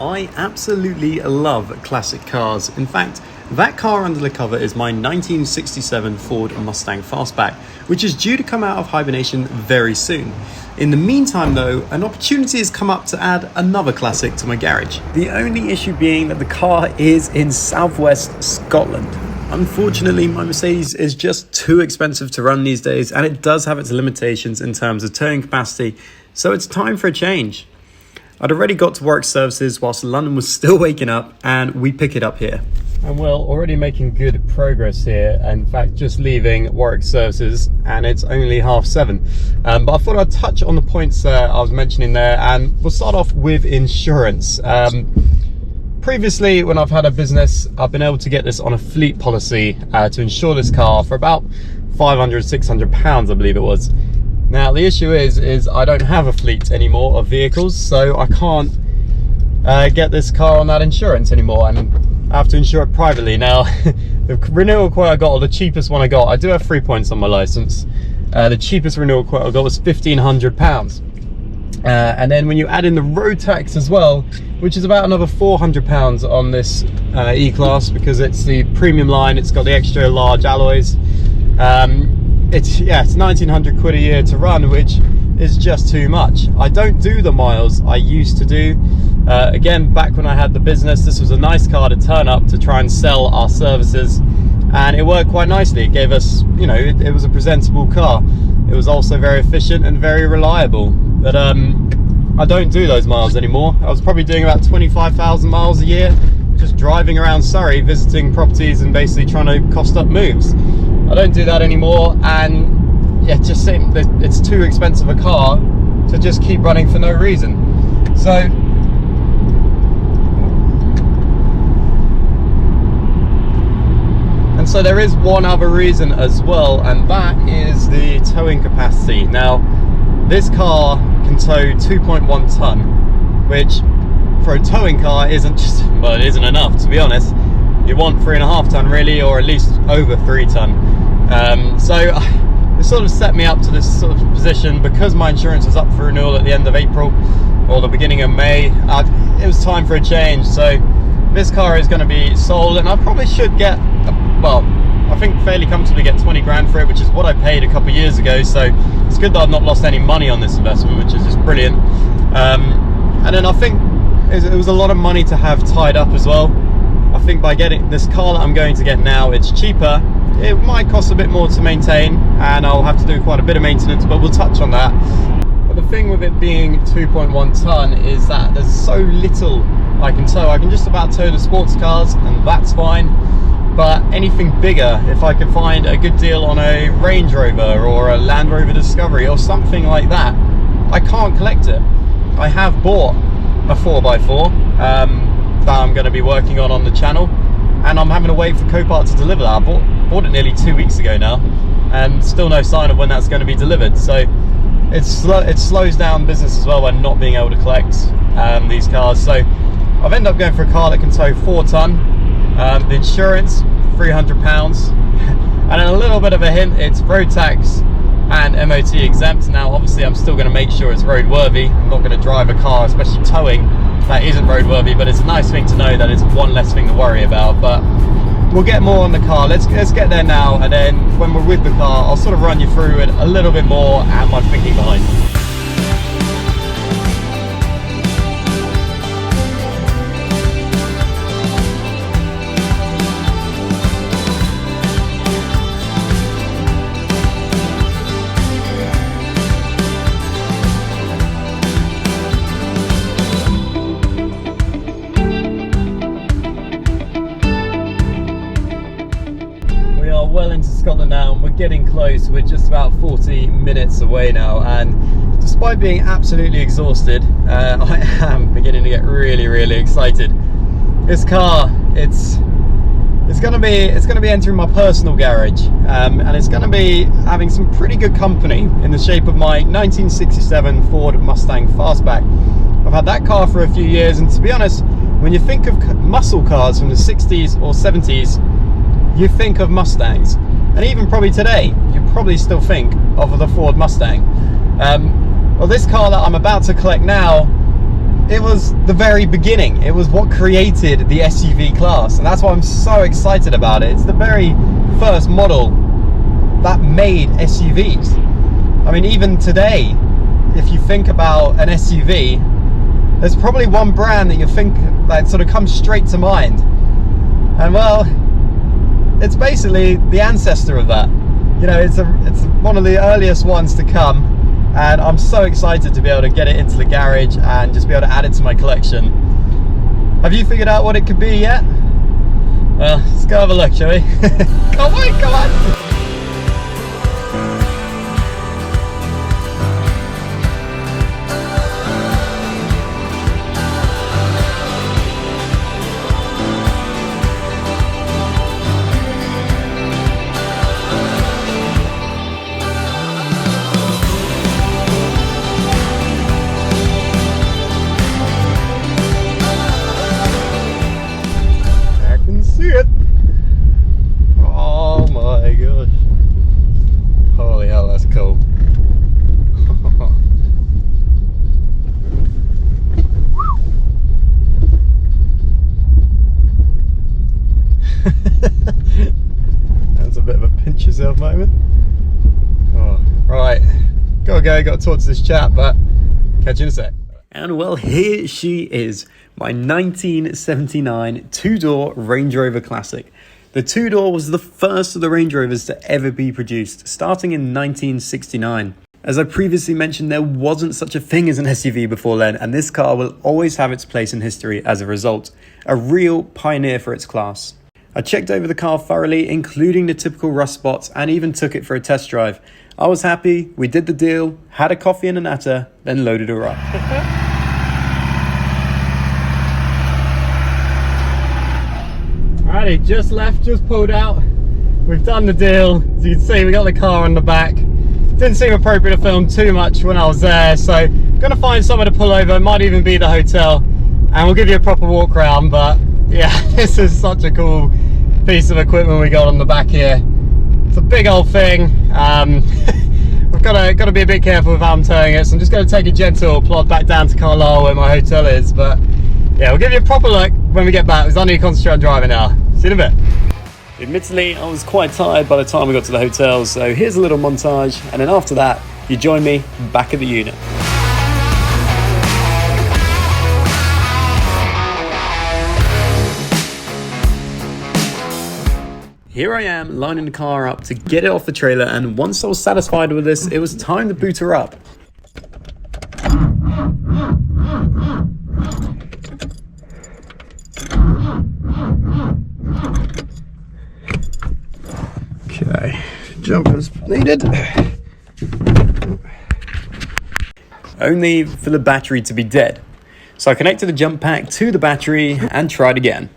I absolutely love classic cars. In fact, that car under the cover is my 1967 Ford Mustang Fastback, which is due to come out of hibernation very soon. In the meantime though, an opportunity has come up to add another classic to my garage. The only issue being that the car is in southwest Scotland. Unfortunately, my Mercedes is just too expensive to run these days, and it does have its limitations in terms of towing capacity, so it's time for a change. I'd already got to work services whilst London was still waking up, and we pick it up here. And well, already making good progress here. In fact, just leaving work services, and it's only 7:30. But I thought I'd touch on the points I was mentioning there, and we'll start off with insurance. Previously, when I've had a business, I've been able to get this on a fleet policy to insure this car for about £500–600, I believe it was. Now, the issue is I don't have a fleet anymore of vehicles, so I can't get this car on that insurance anymore, and I have to insure it privately. Now, the renewal quote I got, or the cheapest one I got, I do have 3 points on my license. The cheapest renewal quote I got was £1,500. And then when you add in the road tax as well, which is about another £400 on this E-Class, because it's the premium line, it's got the extra large alloys. It's 1,900 quid a year to run, which is just too much. I don't do the miles I used to do. Again, back when I had the business, this was a nice car to turn up to try and sell our services, and it worked quite nicely. It gave us, it was a presentable car. It was also very efficient and very reliable. But I don't do those miles anymore. I was probably doing about 25,000 miles a year, just driving around Surrey, visiting properties and basically trying to cost up moves. I don't do that anymore, and yeah, just saying that it's too expensive a car to just keep running for no reason. So there is one other reason as well, and that is the towing capacity. Now, this car can tow 2.1 ton, which for a towing car it isn't enough, to be honest. You want 3.5 ton really, or at least over 3 ton. So it sort of set me up to this sort of position, because my insurance was up for renewal at the end of April or the beginning of May. It was time for a change. So this car is going to be sold, and I probably should get, I think fairly comfortably get 20 grand for it, which is what I paid a couple of years ago. So it's good that I've not lost any money on this investment, which is just brilliant. And then I think it was a lot of money to have tied up as well. I think by getting this car that I'm going to get now, it's cheaper. It might cost a bit more to maintain, and I'll have to do quite a bit of maintenance, but we'll touch on that. But the thing with it being 2.1 ton is that there's so little I can tow. I can just about tow the sports cars, and that's fine. But anything bigger, if I could find a good deal on a Range Rover or a Land Rover Discovery or something like that, I can't collect it. I have bought a 4x4 that I'm going to be working on the channel, and I'm having to wait for Copart to deliver that. I bought it nearly 2 weeks ago now, and still no sign of when that's going to be delivered. So it slows down business as well when not being able to collect these cars. So I've ended up going for a car that can tow 4 ton. The insurance, £300, and a little bit of a hint, it's road tax and MOT exempt. Now obviously I'm still going to make sure it's roadworthy. I'm not going to drive a car, especially towing, that isn't roadworthy, but it's a nice thing to know that it's one less thing to worry about. But we'll get more on the car. Let's get there now, and then when we're with the car, I'll sort of run you through it a little bit more and my thinking behind it. Well into Scotland now, and we're getting close. We're just about 40 minutes away now, and despite being absolutely exhausted, I am beginning to get really excited. This car, it's going to be entering my personal garage, and it's going to be having some pretty good company in the shape of my 1967 Ford Mustang Fastback. I've had that car for a few years, and to be honest, when you think of muscle cars from the 60s or 70s, you think of Mustangs, and even probably today you probably still think of the Ford Mustang. Well, this car that I'm about to collect now it was the very beginning. It was what created the SUV class, and that's why I'm so excited about it. It's the very first model that made SUVs. I mean, even today, if you think about an SUV, there's probably one brand that you think that sort of comes straight to mind, and well, it's basically the ancestor of that. You know, it's one of the earliest ones to come, and I'm so excited to be able to get it into the garage and just be able to add it to my collection. Have you figured out what it could be yet? Well, let's go have a look, shall we? Come on, come on! Oh my gosh. Holy hell, that's cool. That's a bit of a pinch yourself moment. Oh, right, gotta talk to this chap, but catch you in a sec. And well, here she is, my 1979 two-door Range Rover Classic. The two-door was the first of the Range Rovers to ever be produced, starting in 1969. As I previously mentioned, there wasn't such a thing as an SUV before then, and this car will always have its place in history as a result. A real pioneer for its class. I checked over the car thoroughly, including the typical rust spots, and even took it for a test drive. I was happy, we did the deal, had a coffee and a natter, then loaded her up. Alrighty, just left, just pulled out. We've done the deal. As you can see, we got the car on the back. Didn't seem appropriate to film too much when I was there, so gonna find somewhere to pull over. It might even be the hotel, and we'll give you a proper walk around. But yeah, this is such a cool piece of equipment we got on the back here. It's a big old thing. We've got to be a bit careful with how I'm towing it, so I'm just going to take a gentle plod back down to Carlisle where my hotel is. But yeah, we'll give you a proper look when we get back, because I need to concentrate on driving now. See you in a bit. Admittedly, I was quite tired by the time we got to the hotel, so here's a little montage, and then after that, you join me back at the unit. Here I am, lining the car up to get it off the trailer, and once I was satisfied with this, it was time to boot her up. Okay, jumpers needed. Only for the battery to be dead. So I connected the jump pack to the battery and tried again.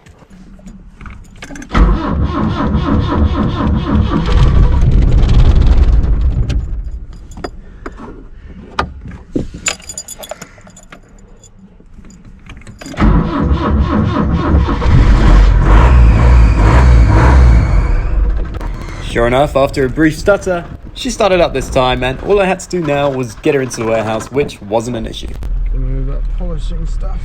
Sure enough, after a brief stutter, she started up this time, and all I had to do now was get her into the warehouse, which wasn't an issue. Move that polishing stuff.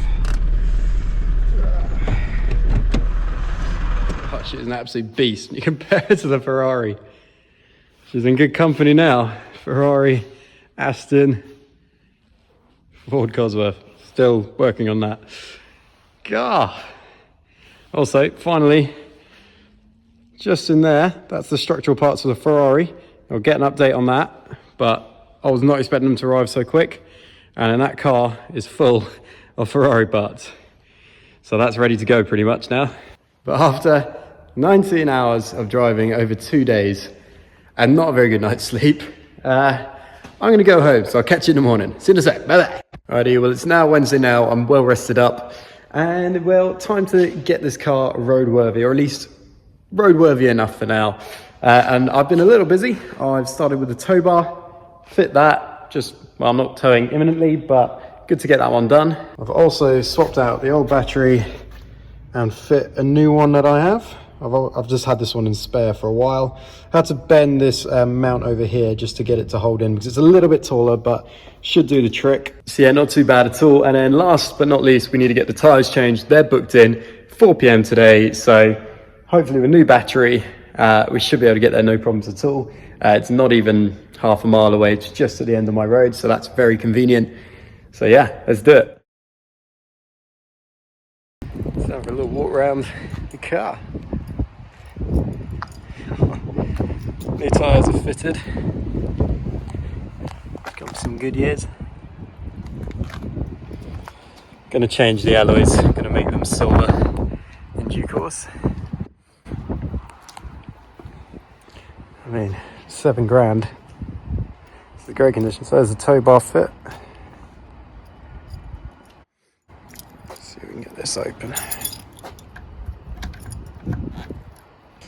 Oh, she's an absolute beast. You compare her to the Ferrari. She's in good company now. Ferrari, Aston, Ford Cosworth. Still working on that. God. Also, finally, just in there, that's the structural parts of the Ferrari. I'll get an update on that, but I was not expecting them to arrive so quick. And then that car is full of Ferrari parts. So that's ready to go pretty much now. But after 19 hours of driving over 2 days and not a very good night's sleep, I'm gonna go home, so I'll catch you in the morning. See you in a sec, bye-bye. Alrighty, well, it's now Wednesday now, I'm well rested up, and well, time to get this car roadworthy, or at least roadworthy enough for now. And I've been a little busy. I've started with the tow bar, fit that, well, I'm not towing imminently, but good to get that one done. I've also swapped out the old battery and fit a new one that I have, I've just had this one in spare for a while. I had to bend this mount over here just to get it to hold in because it's a little bit taller, but should do the trick. So yeah, not too bad at all. And then last but not least, we need to get the tyres changed. They're booked in 4 p.m. today. So hopefully with a new battery, we should be able to get there no problems at all. It's not even half a mile away. It's just at the end of my road. So that's very convenient. So yeah, let's do it. Let's have a little walk around the car. New tyres are fitted. Got some Goodyears. Gonna change the alloys, gonna make them silver in due course. I mean, 7 grand. It's a great condition. So there's a tow bar fit. Let's see if we can get this open.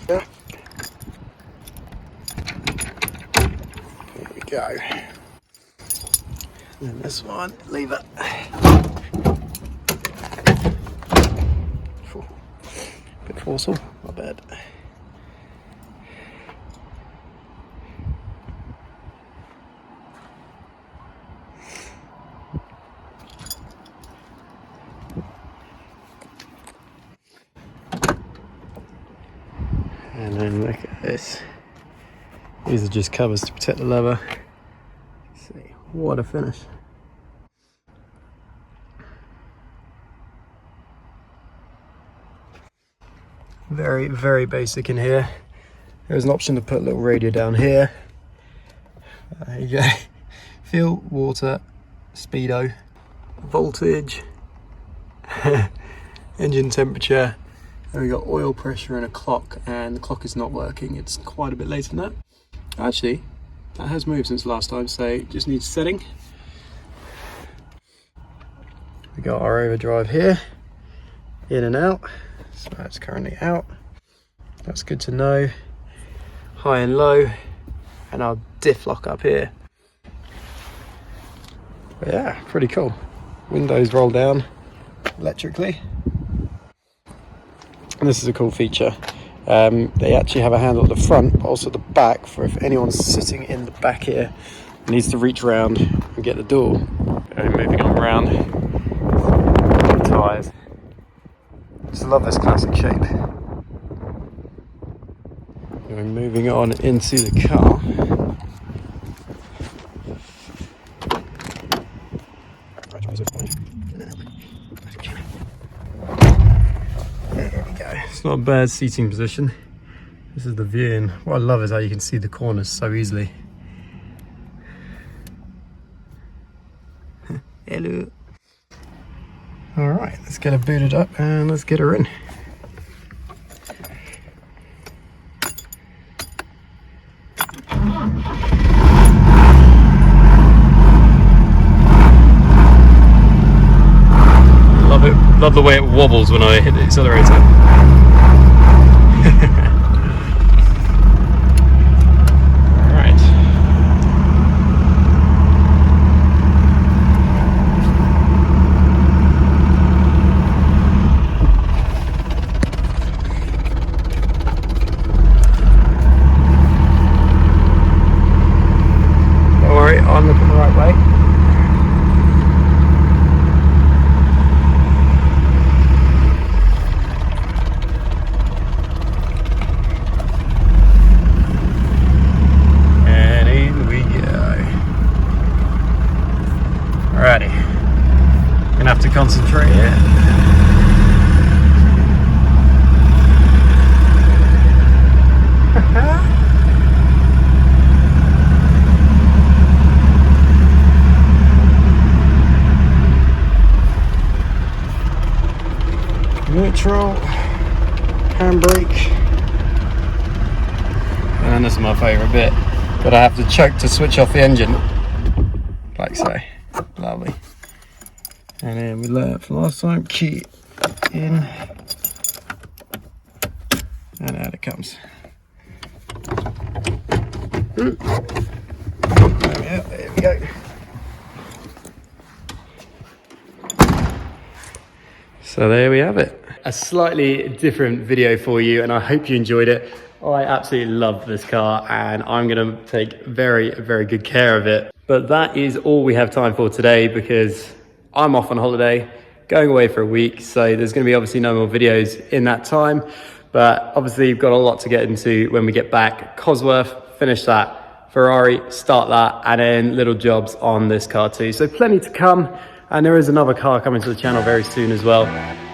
Yeah. There we go. And then this one, lever. Bit forceful, not bad. And then look at this. These are just covers to protect the leather. Let's see, what a finish. Very, very basic in here. There's an option to put a little radio down here. There you go. Fuel, water, speedo, voltage, engine temperature. And we got oil pressure and a clock, and the clock is not working. It's quite a bit later than that. Actually, that has moved since last time, so it just needs setting. We got our overdrive here, in and out. So that's currently out. That's good to know. High and low, and our diff lock up here. But yeah, pretty cool. Windows roll down electrically. And this is a cool feature. They actually have a handle at the front, but also the back for if anyone's sitting in the back here needs to reach around and get the door. Moving on around the tyres. Just love this classic shape. We're moving on into the car. There we go. It's not a bad seating position. This is the view, and what I love is how you can see the corners so easily. Hello. Alright, let's get her booted up and let's get her in. Love it. Love the way it wobbles when I hit the accelerator. I'm looking the right way. And in we go. Alrighty. Gonna have to concentrate here. Neutral, handbrake, and this is my favourite bit, but I have to choke to switch off the engine, like so. Lovely. And then we learned from last time, key in, and out it comes. There we go. So So there we have it. A slightly different video for you, and I hope you enjoyed it. I absolutely love this car, and I'm gonna take very, very good care of it. But that is all we have time for today, because I'm off on holiday, going away for a week. So there's gonna be obviously no more videos in that time. But obviously you've got a lot to get into when we get back. Cosworth, finish that. Ferrari, start that. And then little jobs on this car too. So plenty to come. And there is another car coming to the channel very soon as well.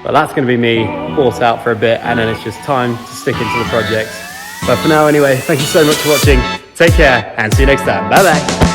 But that's gonna be me bought out for a bit, and then it's just time to stick into the projects. But for now anyway, thank you so much for watching. Take care and see you next time. Bye bye.